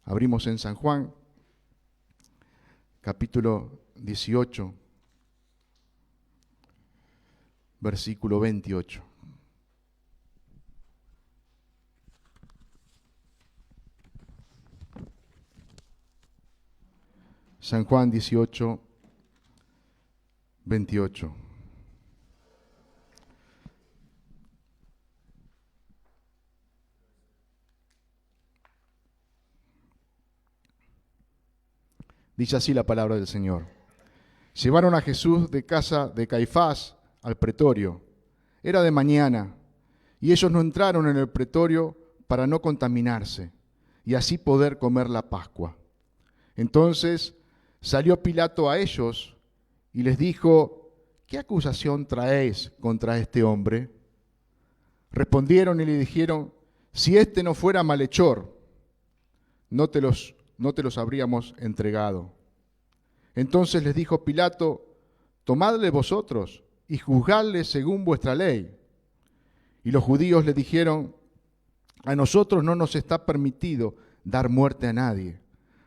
Abrimos en San Juan, capítulo 18, versículo 28. San Juan 18, 28. Dice así la palabra del Señor. Llevaron a Jesús de casa de Caifás al pretorio. Era de mañana, y ellos no entraron en el pretorio para no contaminarse, y así poder comer la Pascua. Entonces salió Pilato a ellos y les dijo: ¿qué acusación traéis contra este hombre? Respondieron y le dijeron: si este no fuera malhechor, no te los habríamos entregado. Entonces les dijo Pilato: tomadle vosotros y juzgadle según vuestra ley. Y los judíos le dijeron: a nosotros no nos está permitido dar muerte a nadie,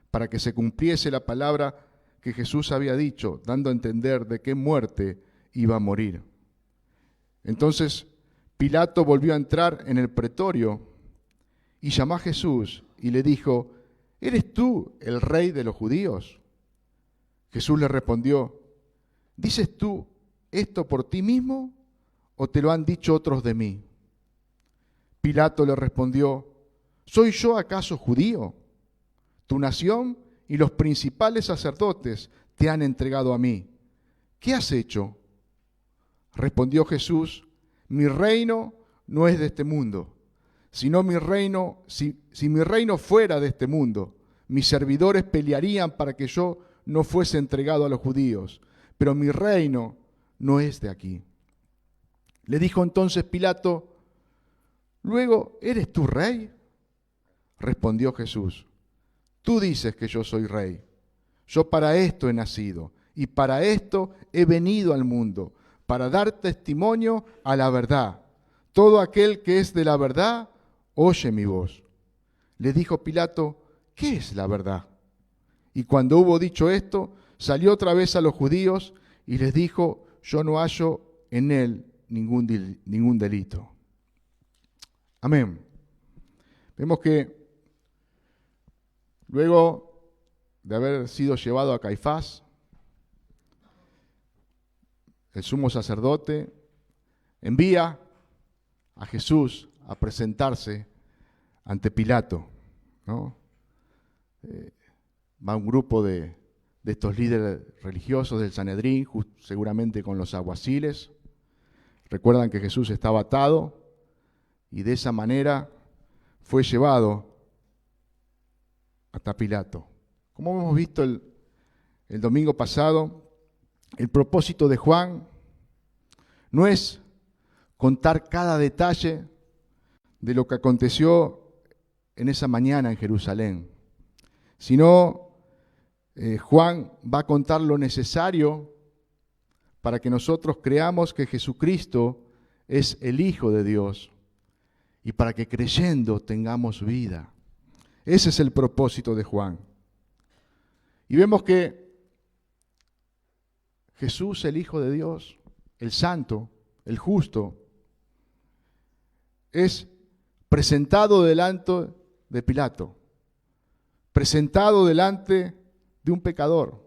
para que se cumpliese la palabra que Jesús había dicho, dando a entender de qué muerte iba a morir. Entonces Pilato volvió a entrar en el pretorio y llamó a Jesús y le dijo: ¿eres tú el rey de los judíos? Jesús le respondió: ¿dices tú esto por ti mismo o te lo han dicho otros de mí? Pilato le respondió: ¿soy yo acaso judío? Tu nación y los principales sacerdotes te han entregado a mí. ¿Qué has hecho? Respondió Jesús: mi reino no es de este mundo. Si mi reino fuera de este mundo, mis servidores pelearían para que yo no fuese entregado a los judíos, pero mi reino no es de aquí. Le dijo entonces Pilato: ¿luego eres tú rey? Respondió Jesús: tú dices que yo soy rey. Yo para esto he nacido y para esto he venido al mundo, para dar testimonio a la verdad. Todo aquel que es de la verdad, oye mi voz. Le dijo Pilato: ¿qué es la verdad? Y cuando hubo dicho esto, salió otra vez a los judíos y les dijo: yo no hallo en él ningún delito. Amén. Vemos que luego de haber sido llevado a Caifás, el sumo sacerdote envía a Jesús a presentarse ante Pilato, ¿no? Va un grupo de estos líderes religiosos del Sanedrín, seguramente con los alguaciles. Recuerdan que Jesús estaba atado y de esa manera fue llevado hasta Pilato. Como hemos visto el domingo pasado, el propósito de Juan no es contar cada detalle de lo que aconteció en esa mañana en Jerusalén, sino Juan va a contar lo necesario para que nosotros creamos que Jesucristo es el Hijo de Dios y para que creyendo tengamos vida. Ese es el propósito de Juan. Y vemos que Jesús, el Hijo de Dios, el Santo, el Justo, es presentado delante de Pilato, presentado delante de un pecador.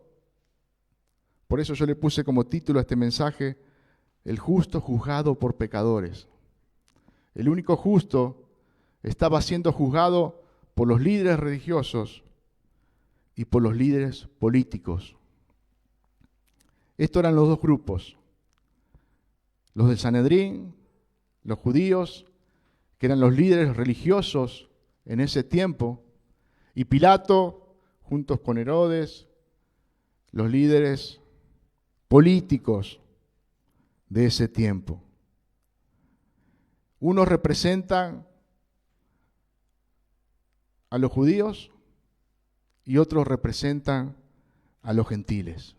Por eso yo le puse como título a este mensaje: el justo juzgado por pecadores. El único justo estaba siendo juzgado por los líderes religiosos y por los líderes políticos. Estos eran los dos grupos: los del Sanedrín, los judíos, que eran los líderes religiosos en ese tiempo, y Pilato, juntos con Herodes, los líderes políticos de ese tiempo. Unos representan a los judíos y otros representan a los gentiles.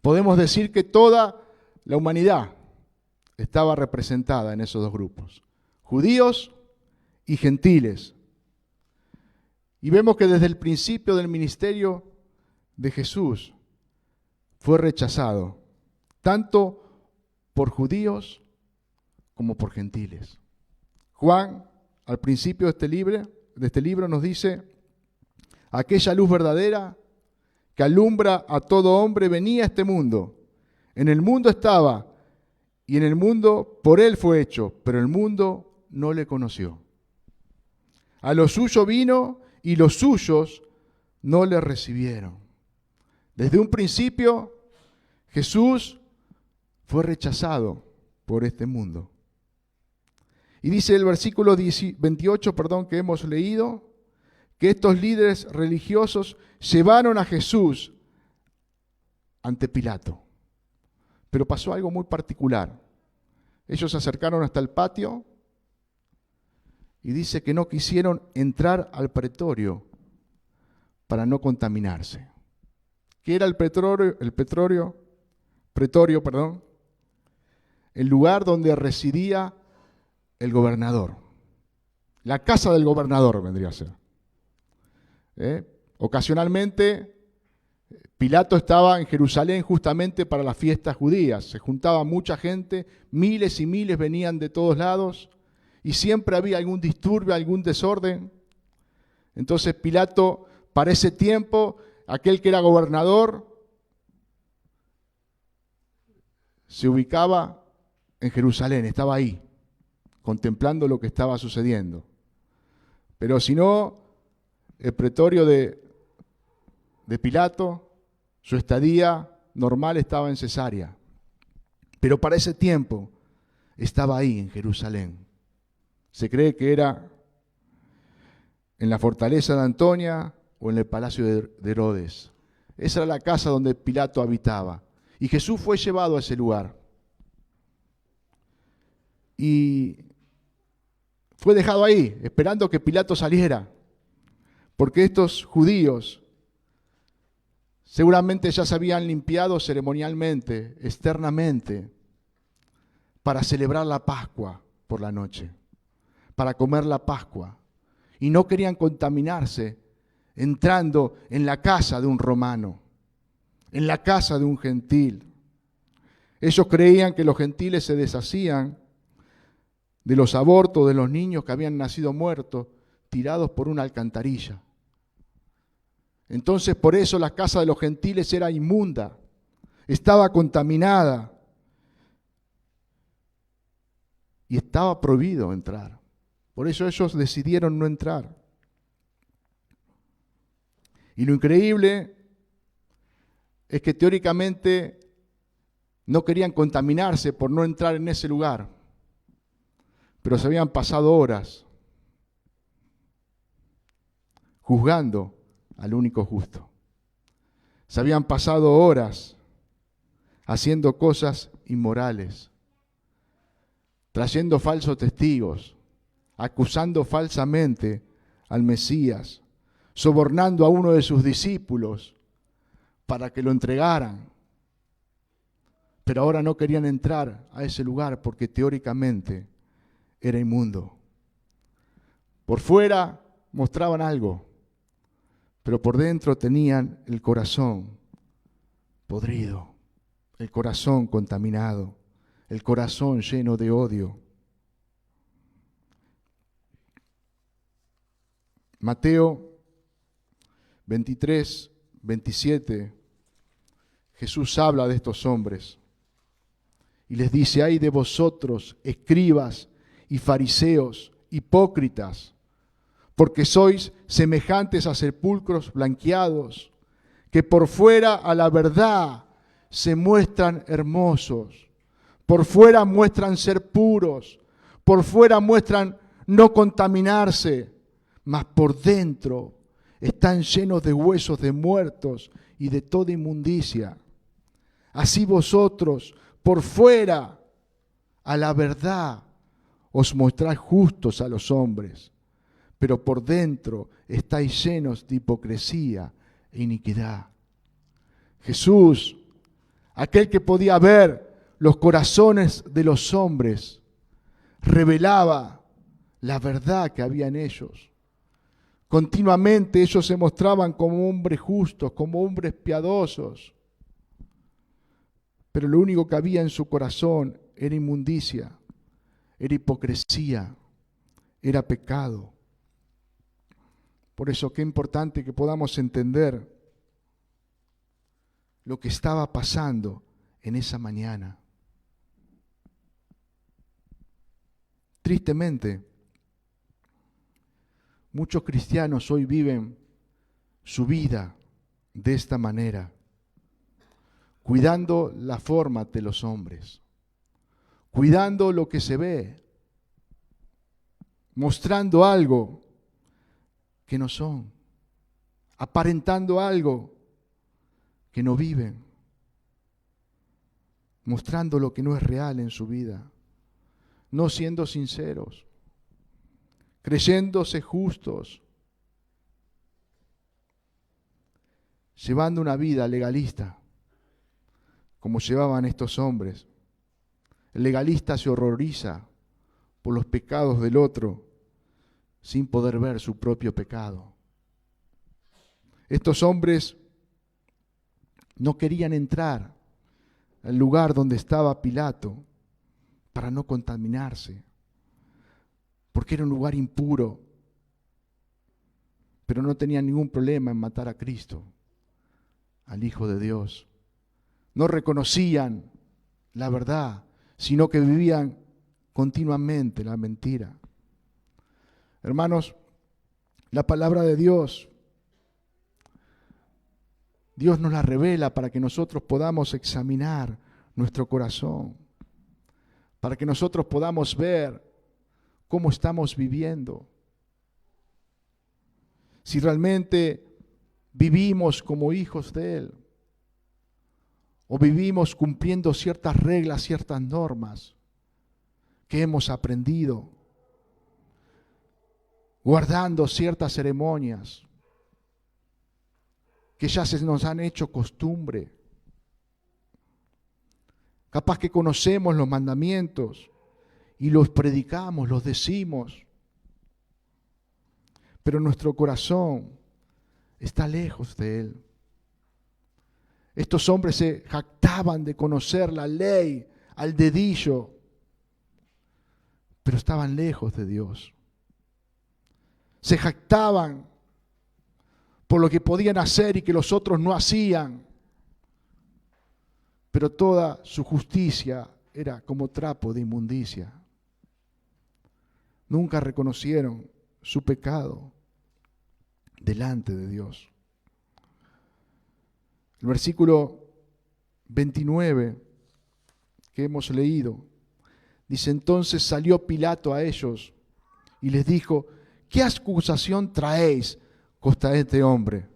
Podemos decir que toda la humanidad estaba representada en esos dos grupos, judíos y gentiles. Y vemos que desde el principio del ministerio de Jesús fue rechazado, tanto por judíos como por gentiles. Juan, al principio de este libro, nos dice: aquella luz verdadera que alumbra a todo hombre venía a este mundo. En el mundo estaba, y en el mundo por él fue hecho, pero el mundo no le conoció. A lo suyo vino, y los suyos no le recibieron. Desde un principio, Jesús fue rechazado por este mundo. Y dice el versículo 28, que hemos leído, que estos líderes religiosos llevaron a Jesús ante Pilato. Pero pasó algo muy particular. Ellos se acercaron hasta el patio y dice que no quisieron entrar al pretorio para no contaminarse. ¿Qué era el pretorio? El lugar donde residía el gobernador. La casa del gobernador vendría a ser. Ocasionalmente, Pilato estaba en Jerusalén justamente para las fiestas judías. Se juntaba mucha gente, miles y miles venían de todos lados y siempre había algún disturbio, algún desorden. Entonces Pilato, para ese tiempo, aquel que era gobernador, se ubicaba en Jerusalén, estaba ahí, contemplando lo que estaba sucediendo. Pero si no, el pretorio de Pilato, su estadía normal estaba en Cesarea. Pero para ese tiempo estaba ahí en Jerusalén. Se cree que era en la fortaleza de Antonia o en el palacio de Herodes. Esa era la casa donde Pilato habitaba. Y Jesús fue llevado a ese lugar. Y fue dejado ahí, esperando que Pilato saliera. Porque estos judíos seguramente ya se habían limpiado ceremonialmente, externamente, para celebrar la Pascua por la noche, para comer la Pascua. Y no querían contaminarse entrando en la casa de un romano, en la casa de un gentil. Ellos creían que los gentiles se deshacían de los abortos de los niños que habían nacido muertos, tirados por una alcantarilla. Entonces, por eso la casa de los gentiles era inmunda, estaba contaminada y estaba prohibido entrar. Por eso ellos decidieron no entrar. Y lo increíble es que teóricamente no querían contaminarse por no entrar en ese lugar, pero se habían pasado horas juzgando al único justo. Se habían pasado horas haciendo cosas inmorales, trayendo falsos testigos, acusando falsamente al Mesías, sobornando a uno de sus discípulos para que lo entregaran. Pero ahora no querían entrar a ese lugar porque teóricamente era inmundo. Por fuera mostraban algo, pero por dentro tenían el corazón podrido, el corazón contaminado, el corazón lleno de odio. Mateo 23, 27, Jesús habla de estos hombres y les dice: ay de vosotros, escribas y fariseos, hipócritas, porque sois semejantes a sepulcros blanqueados, que por fuera a la verdad se muestran hermosos, por fuera muestran ser puros, por fuera muestran no contaminarse, mas por dentro están llenos de huesos de muertos y de toda inmundicia. Así vosotros, por fuera a la verdad, os mostráis justos a los hombres, pero por dentro estáis llenos de hipocresía e iniquidad. Jesús, aquel que podía ver los corazones de los hombres, revelaba la verdad que había en ellos. Continuamente ellos se mostraban como hombres justos, como hombres piadosos. Pero lo único que había en su corazón era inmundicia, era hipocresía, era pecado. Por eso qué importante que podamos entender lo que estaba pasando en esa mañana. Tristemente, muchos cristianos hoy viven su vida de esta manera, cuidando la forma de los hombres, cuidando lo que se ve, mostrando algo que no son, aparentando algo que no viven, mostrando lo que no es real en su vida, no siendo sinceros, creyéndose justos, llevando una vida legalista, como llevaban estos hombres. El legalista se horroriza por los pecados del otro sin poder ver su propio pecado. Estos hombres no querían entrar al lugar donde estaba Pilato para no contaminarse, porque era un lugar impuro, pero no tenían ningún problema en matar a Cristo, al Hijo de Dios. No reconocían la verdad, sino que vivían continuamente la mentira. Hermanos, la palabra de Dios nos la revela para que nosotros podamos examinar nuestro corazón, para que nosotros podamos ver cómo estamos viviendo. Si realmente vivimos como hijos de Él, o vivimos cumpliendo ciertas reglas, ciertas normas que hemos aprendido, guardando ciertas ceremonias que ya se nos han hecho costumbre. Capaz que conocemos los mandamientos y los predicamos, los decimos, pero nuestro corazón está lejos de Él. Estos hombres se jactaban de conocer la ley al dedillo, pero estaban lejos de Dios. Se jactaban por lo que podían hacer y que los otros no hacían, pero toda su justicia era como trapo de inmundicia. Nunca reconocieron su pecado delante de Dios. El versículo 29 que hemos leído dice: entonces salió Pilato a ellos y les dijo: ¿qué acusación traéis contra este hombre?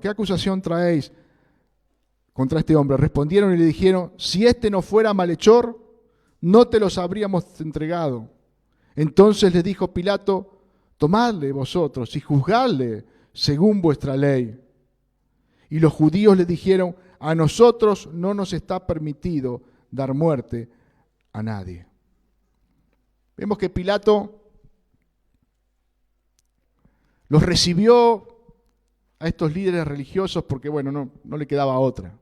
¿Qué acusación traéis contra este hombre? Respondieron y le dijeron: si este no fuera malhechor, no te los habríamos entregado. Entonces les dijo Pilato: tomadle vosotros y juzgadle según vuestra ley. Y los judíos le dijeron: a nosotros no nos está permitido dar muerte a nadie. Vemos que Pilato los recibió a estos líderes religiosos porque, no le quedaba otra.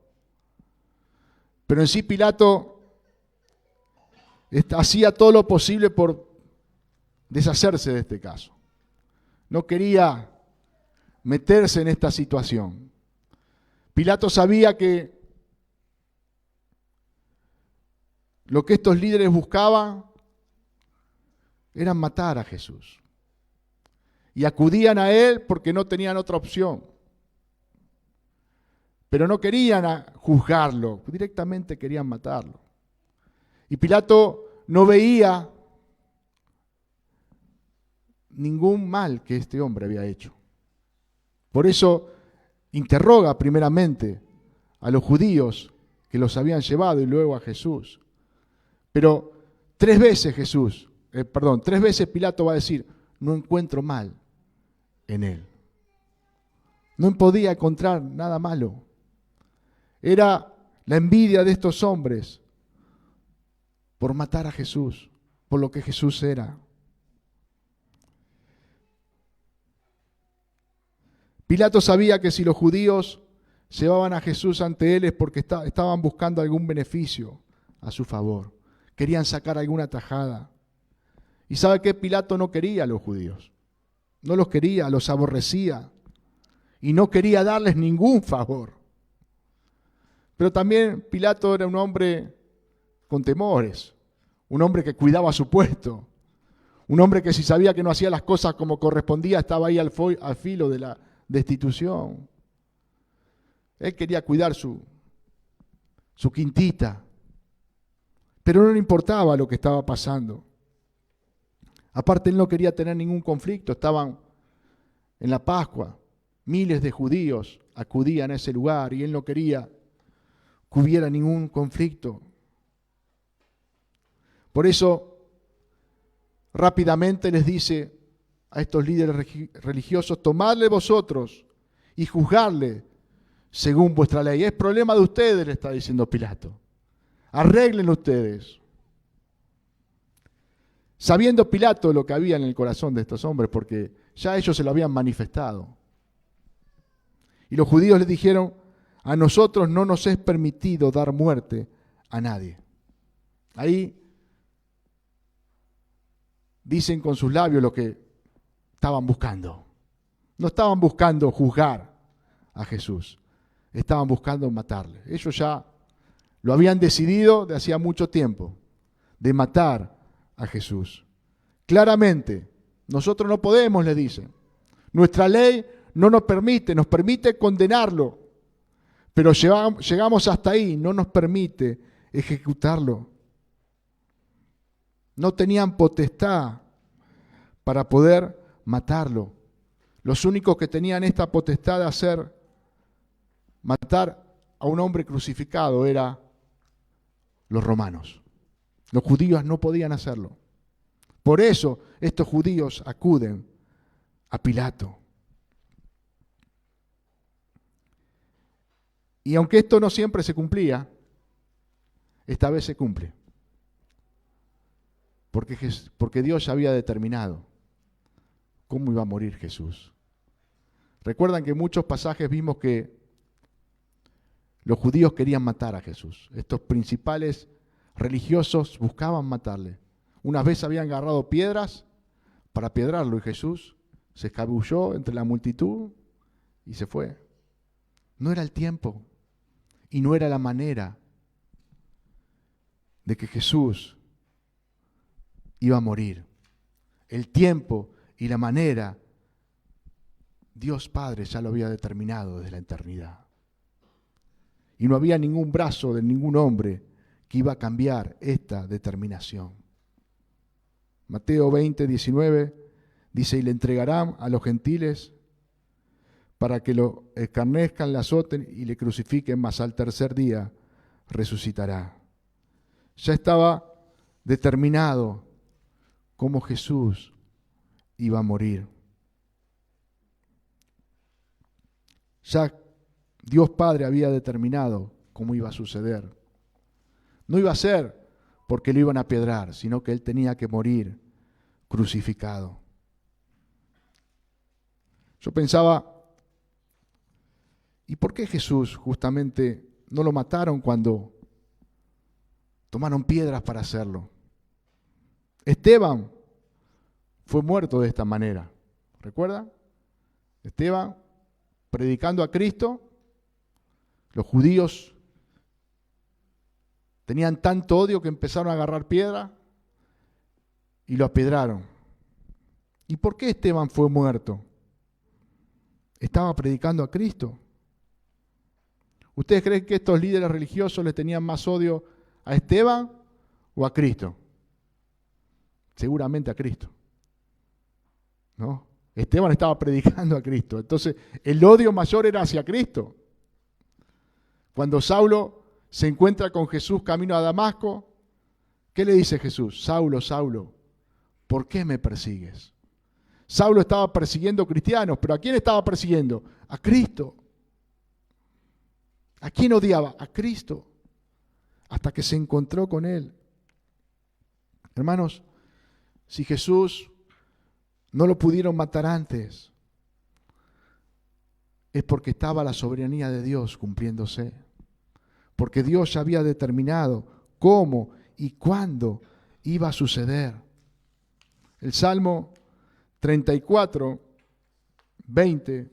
Pero en sí Pilato hacía todo lo posible por deshacerse de este caso. No quería meterse en esta situación. Pilato sabía que lo que estos líderes buscaban era matar a Jesús. Y acudían a Él porque no tenían otra opción. Pero no querían juzgarlo, directamente querían matarlo. Y Pilato no veía ningún mal que este hombre había hecho. Por eso interroga primeramente a los judíos que los habían llevado y luego a Jesús. Pero tres veces Pilato va a decir: no encuentro mal en él. No podía encontrar nada malo. Era la envidia de estos hombres por matar a Jesús, por lo que Jesús era. Pilato sabía que si los judíos llevaban a Jesús ante él es porque estaban buscando algún beneficio a su favor. Querían sacar alguna tajada. ¿Y sabe qué? Pilato no quería a los judíos. No los quería, los aborrecía. Y no quería darles ningún favor. Pero también Pilato era un hombre con temores. Un hombre que cuidaba su puesto. Un hombre que si sabía que no hacía las cosas como correspondía, estaba ahí al filo de la destitución. Él quería cuidar su quintita. Pero no le importaba lo que estaba pasando. Aparte, él no quería tener ningún conflicto. Estaban en la Pascua. Miles de judíos acudían a ese lugar y él no quería que hubiera ningún conflicto. Por eso, rápidamente les dice a estos líderes religiosos: tomadle vosotros y juzgadle según vuestra ley. Es problema de ustedes, le está diciendo Pilato. Arréglenlo ustedes. Sabiendo Pilato lo que había en el corazón de estos hombres, porque ya ellos se lo habían manifestado. Y los judíos les dijeron: a nosotros no nos es permitido dar muerte a nadie. Ahí dicen con sus labios lo que estaban buscando. No estaban buscando juzgar a Jesús, estaban buscando matarle. Ellos ya lo habían decidido de hacía mucho tiempo, de matar a Jesús. Claramente, nosotros no podemos, le dicen. Nuestra ley no nos permite condenarlo, pero llegamos hasta ahí, no nos permite ejecutarlo. No tenían potestad para poder matarlo. Los únicos que tenían esta potestad de matar a un hombre crucificado eran los romanos. Los judíos no podían hacerlo. Por eso estos judíos acuden a Pilato. Y aunque esto no siempre se esta vez se cumple. Porque Dios ya había determinado cómo iba a morir Jesús. Recuerdan que en muchos pasajes vimos que los judíos querían matar a Jesús. Estos principales religiosos buscaban matarle. Unas veces habían agarrado piedras para apiedrarlo y Jesús se escabulló entre la multitud y se fue. No era el tiempo y no era la manera de que Jesús iba a morir. El tiempo y la manera, Dios Padre ya lo había determinado desde la eternidad. Y no había ningún brazo de ningún hombre que iba a cambiar esta determinación. Mateo 20, 19 dice: y le entregarán a los gentiles para que lo escarnezcan, le azoten y le crucifiquen, mas al tercer día resucitará. Ya estaba determinado cómo Jesús iba a morir. Ya Dios Padre había determinado cómo iba a suceder. No iba a ser porque lo iban a apiedrar, sino que Él tenía que morir crucificado. Yo pensaba, ¿y por qué Jesús justamente no lo mataron cuando tomaron piedras para hacerlo? Esteban fue muerto de esta manera. ¿Recuerdan? Esteban predicando a Cristo. Los judíos tenían tanto odio que empezaron a agarrar piedra y lo apiedraron. ¿Y por qué Esteban fue muerto? Estaba predicando a Cristo. ¿Ustedes creen que estos líderes religiosos le tenían más odio a Esteban o a Cristo? Seguramente a Cristo. ¿No? Esteban estaba predicando a Cristo. Entonces, el odio mayor era hacia Cristo. Cuando Saulo se encuentra con Jesús camino a Damasco, ¿qué le dice Jesús? Saulo, Saulo, ¿por qué me persigues? Saulo estaba persiguiendo cristianos, pero ¿a quién estaba persiguiendo? A Cristo. ¿A quién odiaba? A Cristo. hasta que se encontró con Él. Hermanos, si Jesús no lo pudieron matar antes, es porque estaba la soberanía de Dios cumpliéndose. Porque Dios ya había determinado cómo y cuándo iba a suceder. El Salmo 34, 20,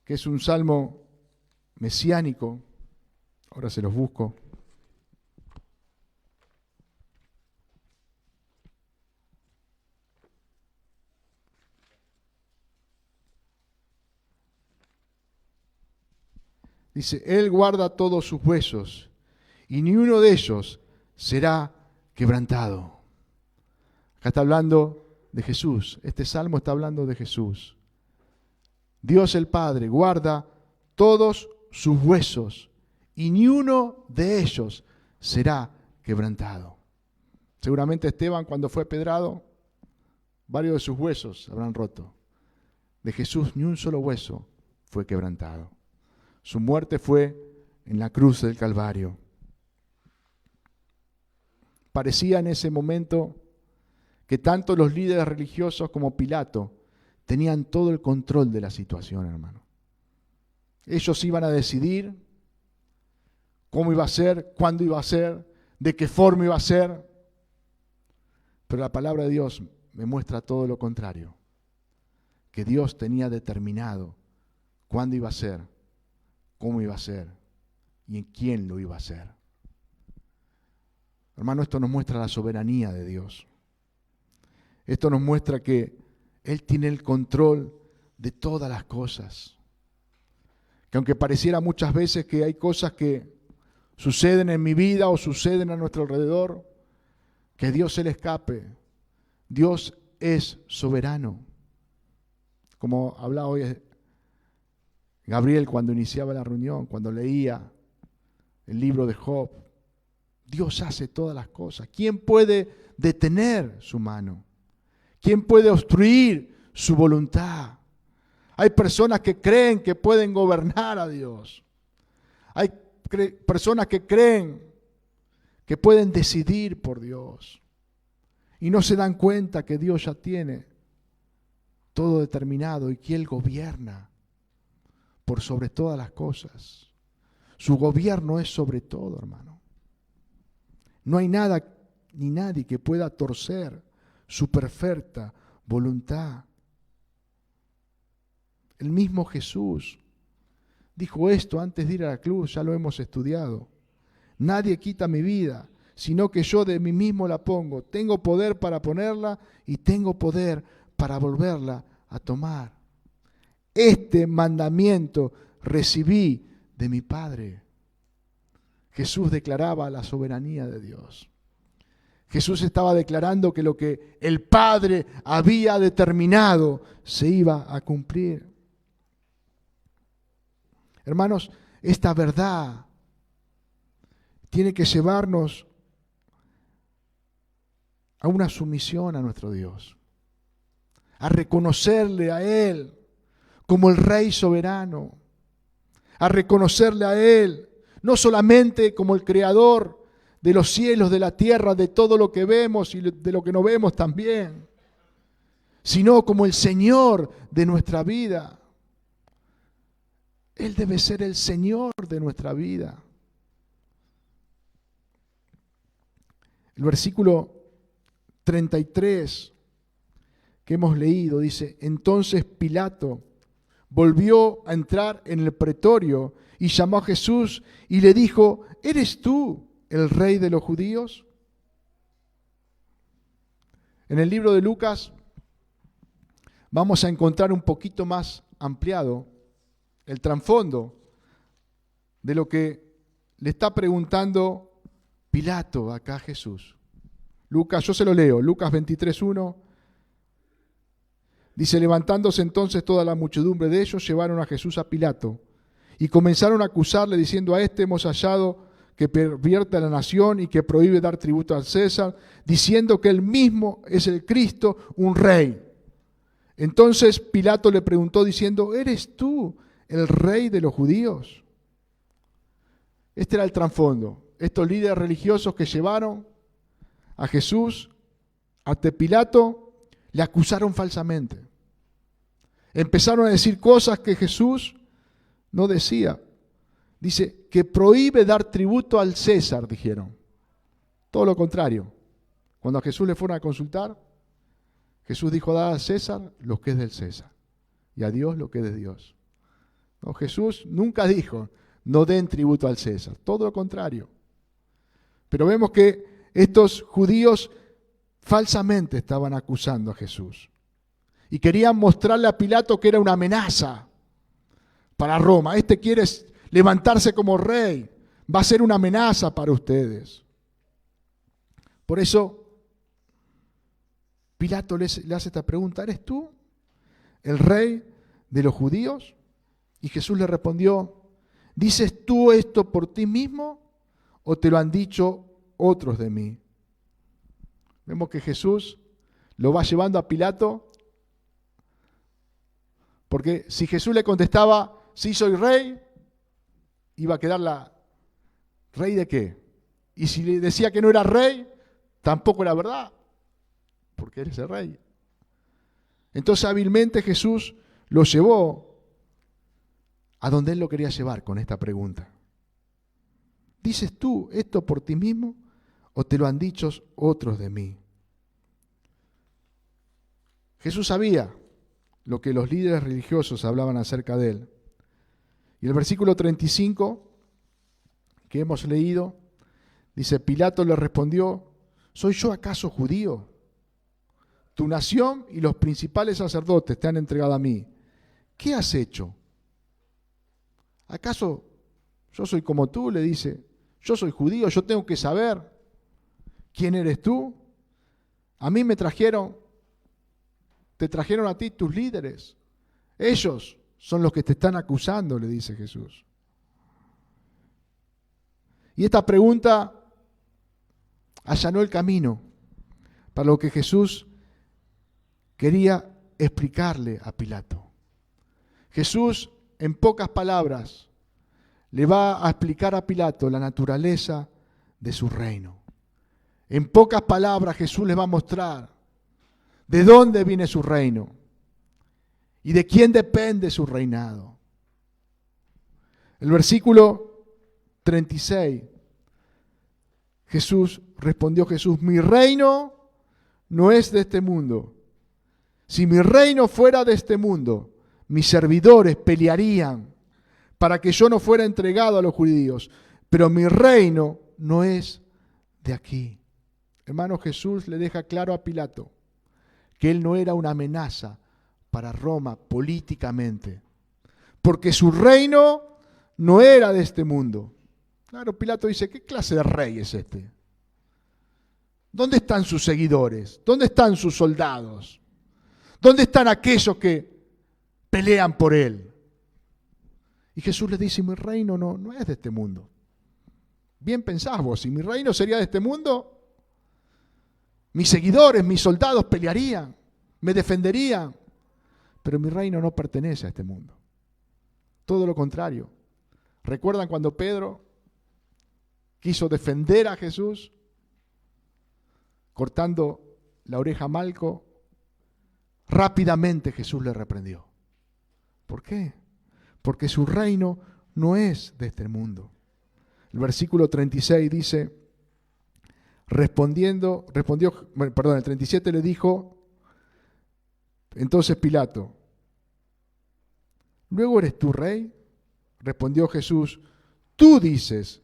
que es un salmo mesiánico, ahora se los busco. Dice, Él guarda todos sus huesos y ni uno de ellos será quebrantado. Acá está hablando de Jesús. Este salmo está hablando de Jesús. Dios el Padre guarda todos sus huesos y ni uno de ellos será quebrantado. Seguramente Esteban, cuando fue apedrado, varios de sus huesos habrán roto. De Jesús ni un solo hueso fue quebrantado. Su muerte fue en la cruz del Calvario. Parecía en ese momento que tanto los líderes religiosos como Pilato tenían todo el control de la situación, hermano. Ellos iban a decidir cómo iba a ser, cuándo iba a ser, de qué forma iba a ser. Pero la palabra de Dios me muestra todo lo contrario. Que Dios tenía determinado cuándo iba a ser, cómo iba a ser y en quién lo iba a hacer. Hermano, esto nos muestra la soberanía de Dios. Esto nos muestra que Él tiene el control de todas las cosas. Que aunque pareciera muchas veces que hay cosas que suceden en mi vida o suceden a nuestro alrededor, que Dios se le escape. Dios es soberano. Como hablaba hoy Gabriel cuando iniciaba la reunión, cuando leía el libro de Job. Dios hace todas las cosas. ¿Quién puede detener su mano? ¿Quién puede obstruir su voluntad? Hay personas que creen que pueden gobernar a Dios. Hay personas que creen que pueden decidir por Dios. Y no se dan cuenta que Dios ya tiene todo determinado y que Él gobierna por sobre todas las cosas. Su gobierno es sobre todo, hermano. No hay nada ni nadie que pueda torcer su perfecta voluntad. El mismo Jesús dijo esto antes de ir a la cruz, ya lo hemos estudiado. Nadie quita mi vida, sino que yo de mí mismo la pongo. Tengo poder para ponerla y tengo poder para volverla a tomar. Este mandamiento recibí de mi Padre. Jesús declaraba la soberanía de Dios. Jesús estaba declarando que lo que el Padre había determinado se iba a cumplir. Hermanos, esta verdad tiene que llevarnos a una sumisión a nuestro Dios, a reconocerle a Él como el Rey soberano, a reconocerle a Él no solamente como el Creador de los cielos, de la tierra, de todo lo que vemos y de lo que no vemos también, sino como el Señor de nuestra vida. Él debe ser el Señor de nuestra vida. El versículo 33 que hemos leído dice: entonces Pilato volvió a entrar en el pretorio y llamó a Jesús y le dijo: ¿eres tú el Rey de los judíos? En el libro de Lucas vamos a encontrar un poquito más ampliado el trasfondo de lo que le está preguntando Pilato acá a Jesús. Lucas, yo se lo leo, Lucas 23:1. Dice: levantándose entonces toda la muchedumbre de ellos, llevaron a Jesús a Pilato y comenzaron a acusarle diciendo: a este hemos hallado que pervierte a la nación y que prohíbe dar tributo al César, diciendo que él mismo es el Cristo, un rey. Entonces Pilato le preguntó diciendo: ¿eres tú el Rey de los judíos? Este era el trasfondo. estos líderes religiosos que llevaron a Jesús ante Pilato, le acusaron falsamente. Empezaron a decir cosas que Jesús no decía. Dice que prohíbe dar tributo al César, dijeron. Todo lo contrario. Cuando a Jesús le fueron a consultar, Jesús dijo: dad a César lo que es del César y a Dios lo que es de Dios. No, Jesús nunca dijo: no den tributo al César. Todo lo contrario. Pero vemos que estos judíos falsamente estaban acusando a Jesús y querían mostrarle a Pilato que era una amenaza para Roma. Este quiere levantarse como rey, va a ser una amenaza para ustedes. Por eso Pilato le hace esta pregunta: ¿eres tú el rey de los judíos? Y Jesús le respondió: ¿dices tú esto por ti mismo o te lo han dicho otros de mí? Vemos que Jesús lo va llevando a Pilato, porque si Jesús le contestaba: sí, soy rey, iba a quedar ¿rey de qué? Y si le decía que no era rey, tampoco era verdad, porque él es el rey. Entonces hábilmente Jesús lo llevó a donde él lo quería llevar con esta pregunta: ¿dices tú esto por ti mismo o te lo han dicho otros de mí? Jesús sabía lo que los líderes religiosos hablaban acerca de él. Y el versículo 35 que hemos leído dice: Pilato le respondió: ¿soy yo acaso judío? Tu nación y los principales sacerdotes te han entregado a mí. ¿Qué has hecho? ¿Acaso yo soy como tú? Le dice. Yo soy judío, yo tengo que saber quién eres tú. A mí te trajeron a ti tus líderes. Ellos son los que te están acusando, le dice Jesús. Y esta pregunta allanó el camino para lo que Jesús quería explicarle a Pilato. Jesús, en pocas palabras, le va a explicar a Pilato la naturaleza de su reino. En pocas palabras Jesús le va a mostrar de dónde viene su reino y de quién depende su reinado. El versículo 36, respondió Jesús: mi reino no es de este mundo. Si mi reino fuera de este mundo, mis servidores pelearían para que yo no fuera entregado a los judíos, pero mi reino no es de aquí. Hermano, Jesús le deja claro a Pilato que él no era una amenaza para Roma políticamente, porque su reino no era de este mundo. Claro, Pilato dice: ¿qué clase de rey es este? ¿Dónde están sus seguidores? ¿Dónde están sus soldados? ¿Dónde están aquellos que pelean por él? Y Jesús le dice: mi reino no es de este mundo. Bien pensás vos, si mi reino sería de este mundo, mis seguidores, mis soldados pelearían, me defenderían. Pero mi reino no pertenece a este mundo. Todo lo contrario. ¿Recuerdan cuando Pedro quiso defender a Jesús cortando la oreja a Malco? Rápidamente Jesús le reprendió. ¿Por qué? Porque su reino no es de este mundo. El versículo 36 dice: el 37 le dijo entonces Pilato: ¿luego eres tú rey? Respondió Jesús: tú dices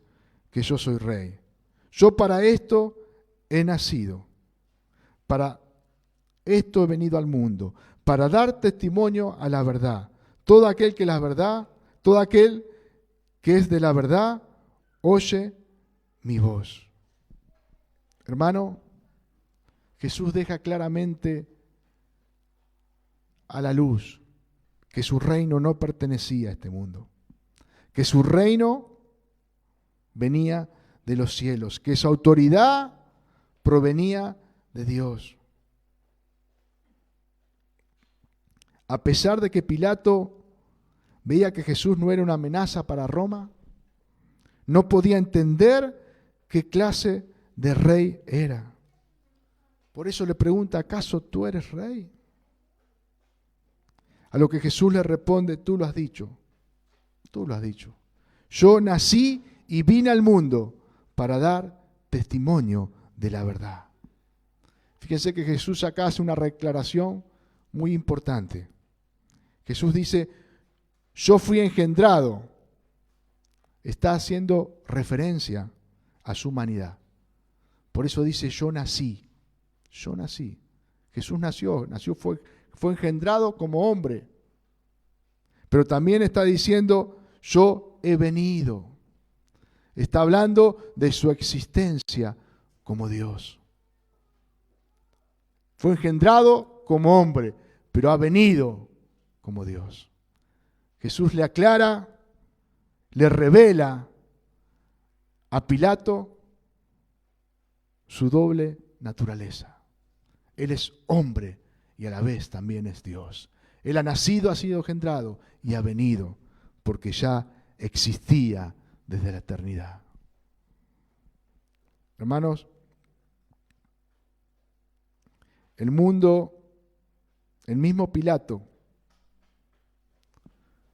que yo soy rey. Yo para esto he nacido, para esto he venido al mundo, para dar testimonio a la verdad. Todo aquel que es de la verdad, oye mi voz. Hermano, Jesús deja claramente a la luz que su reino no pertenecía a este mundo, que su reino venía de los cielos, que su autoridad provenía de Dios. A pesar de que Pilato veía que Jesús no era una amenaza para Roma, no podía entender qué clase de rey era. Por eso le pregunta, ¿acaso tú eres rey? A lo que Jesús le responde, tú lo has dicho, tú lo has dicho. Yo nací y vine al mundo para dar testimonio de la verdad. Fíjense que Jesús acá hace una declaración muy importante. Jesús dice, yo fui engendrado. Está haciendo referencia a su humanidad. Por eso dice, yo nací. Yo nací. Jesús fue engendrado como hombre. Pero también está diciendo, yo he venido. Está hablando de su existencia como Dios. Fue engendrado como hombre, pero ha venido como Dios. Jesús le aclara, le revela a Pilato su doble naturaleza. Él es hombre y a la vez también es Dios. Él ha nacido, ha sido engendrado y ha venido porque ya existía desde la eternidad. Hermanos, el mundo, el mismo Pilato,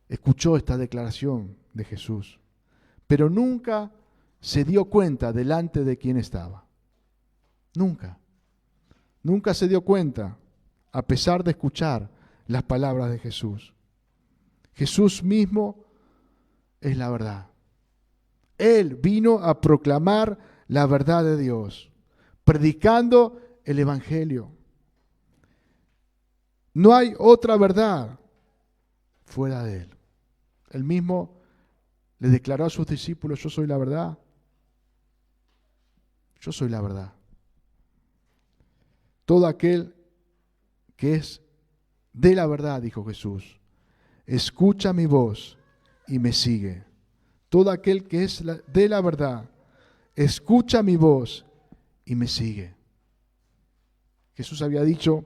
escuchó esta declaración de Jesús, pero nunca se dio cuenta delante de quién estaba. Nunca. Nunca se dio cuenta, a pesar de escuchar las palabras de Jesús. Jesús mismo es la verdad. Él vino a proclamar la verdad de Dios, predicando el Evangelio. No hay otra verdad fuera de Él. Él mismo le declaró a sus discípulos, yo soy la verdad. Yo soy la verdad. Todo aquel que es de la verdad, dijo Jesús, escucha mi voz y me sigue. Todo aquel que es de la verdad, escucha mi voz y me sigue. Jesús había dicho,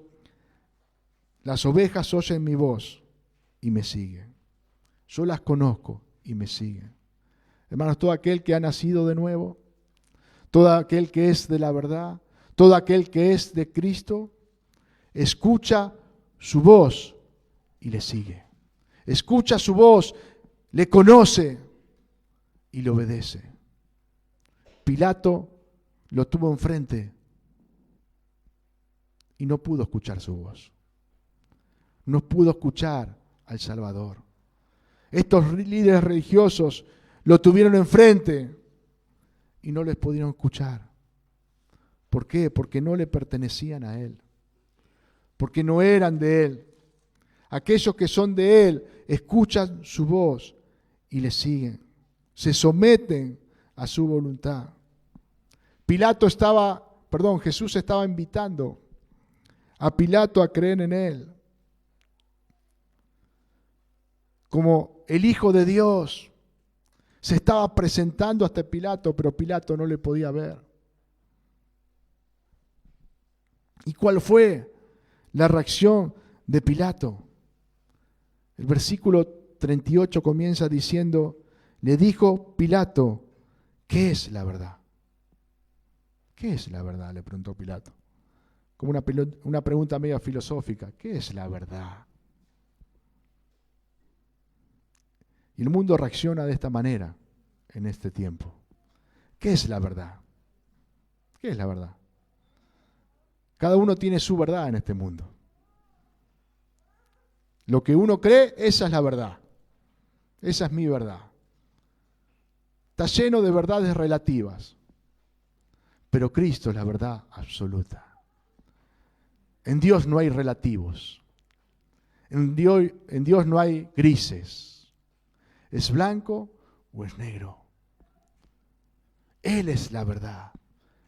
las ovejas oyen mi voz y me siguen. Yo las conozco y me siguen. Hermanos, todo aquel que ha nacido de nuevo, todo aquel que es de la verdad, todo aquel que es de Cristo, escucha su voz y le sigue. Escucha su voz, le conoce y le obedece. Pilato lo tuvo enfrente y no pudo escuchar su voz. No pudo escuchar al Salvador. Estos líderes religiosos lo tuvieron enfrente y no les pudieron escuchar. ¿Por qué? Porque no le pertenecían a Él. Porque no eran de Él. Aquellos que son de Él escuchan su voz y le siguen. Se someten a su voluntad. Jesús estaba invitando a Pilato a creer en Él como el Hijo de Dios. Se estaba presentando hasta Pilato, pero Pilato no le podía ver. ¿Y cuál fue la reacción de Pilato? El versículo 38 comienza diciendo, le dijo Pilato, ¿qué es la verdad? ¿Qué es la verdad?, le preguntó Pilato. Como una pregunta media filosófica. ¿Qué es la verdad? Y el mundo reacciona de esta manera en este tiempo. ¿Qué es la verdad? ¿Qué es la verdad? Cada uno tiene su verdad en este mundo. Lo que uno cree, esa es la verdad. Esa es mi verdad. Está lleno de verdades relativas. Pero Cristo es la verdad absoluta. En Dios no hay relativos. En Dios no hay grises. ¿Es blanco o es negro? Él es la verdad.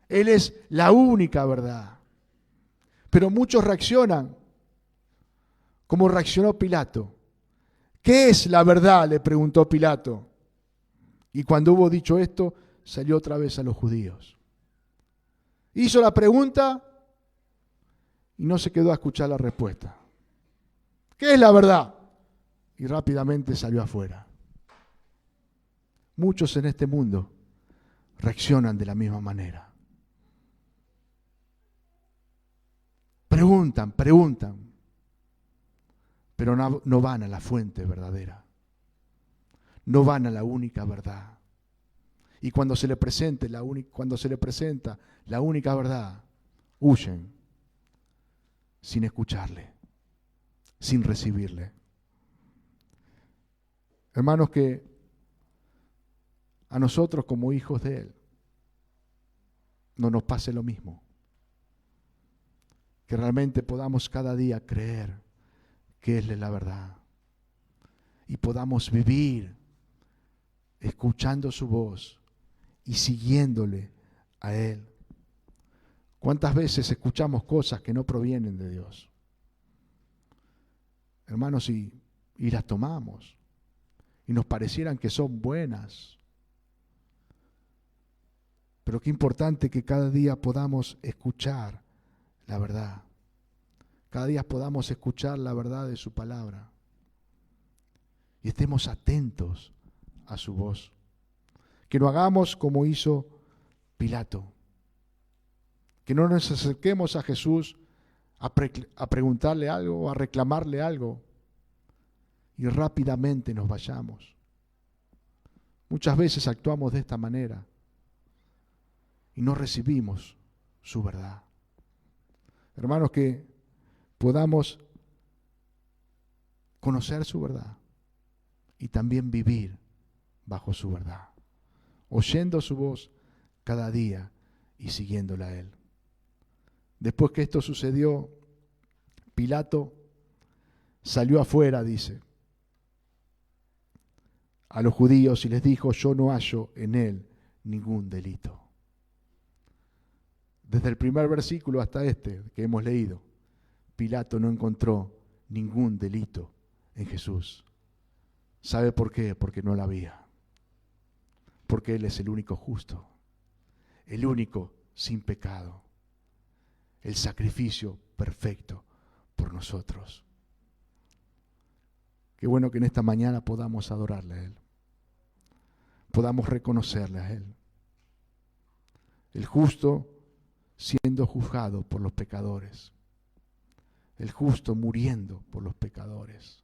Él es la única verdad. Pero muchos reaccionan como reaccionó Pilato. ¿Qué es la verdad?, le preguntó Pilato. Y cuando hubo dicho esto, salió otra vez a los judíos. Hizo la pregunta y no se quedó a escuchar la respuesta. ¿Qué es la verdad? Y rápidamente salió afuera. Muchos en este mundo reaccionan de la misma manera. Preguntan, pero no van a la fuente verdadera. No van a la única verdad. Y cuando se le presenta la única verdad, huyen sin escucharle, sin recibirle. Hermanos, que a nosotros como hijos de Él no nos pase lo mismo. Que realmente podamos cada día creer que Él es la verdad y podamos vivir escuchando su voz y siguiéndole a Él. ¿Cuántas veces escuchamos cosas que no provienen de Dios? Hermanos, y las tomamos y nos parecieran que son buenas. Pero qué importante que cada día podamos escuchar la verdad. Cada día podamos escuchar la verdad de su palabra. Y estemos atentos a su voz. Que no hagamos como hizo Pilato. Que no nos acerquemos a Jesús a preguntarle algo, a reclamarle algo y rápidamente nos vayamos. Muchas veces actuamos de esta manera y no recibimos su verdad. Hermanos, que podamos conocer su verdad y también vivir bajo su verdad, oyendo su voz cada día y siguiéndola a Él. Después que esto sucedió, Pilato salió afuera, dice, a los judíos y les dijo: yo no hallo en Él ningún delito. Desde el primer versículo hasta este que hemos leído, Pilato no encontró ningún delito en Jesús. ¿Sabe por qué? Porque no la había. Porque Él es el único justo, el único sin pecado, el sacrificio perfecto por nosotros. Qué bueno que en esta mañana podamos adorarle a Él, podamos reconocerle a Él, el justo siendo juzgado por los pecadores, el justo muriendo por los pecadores.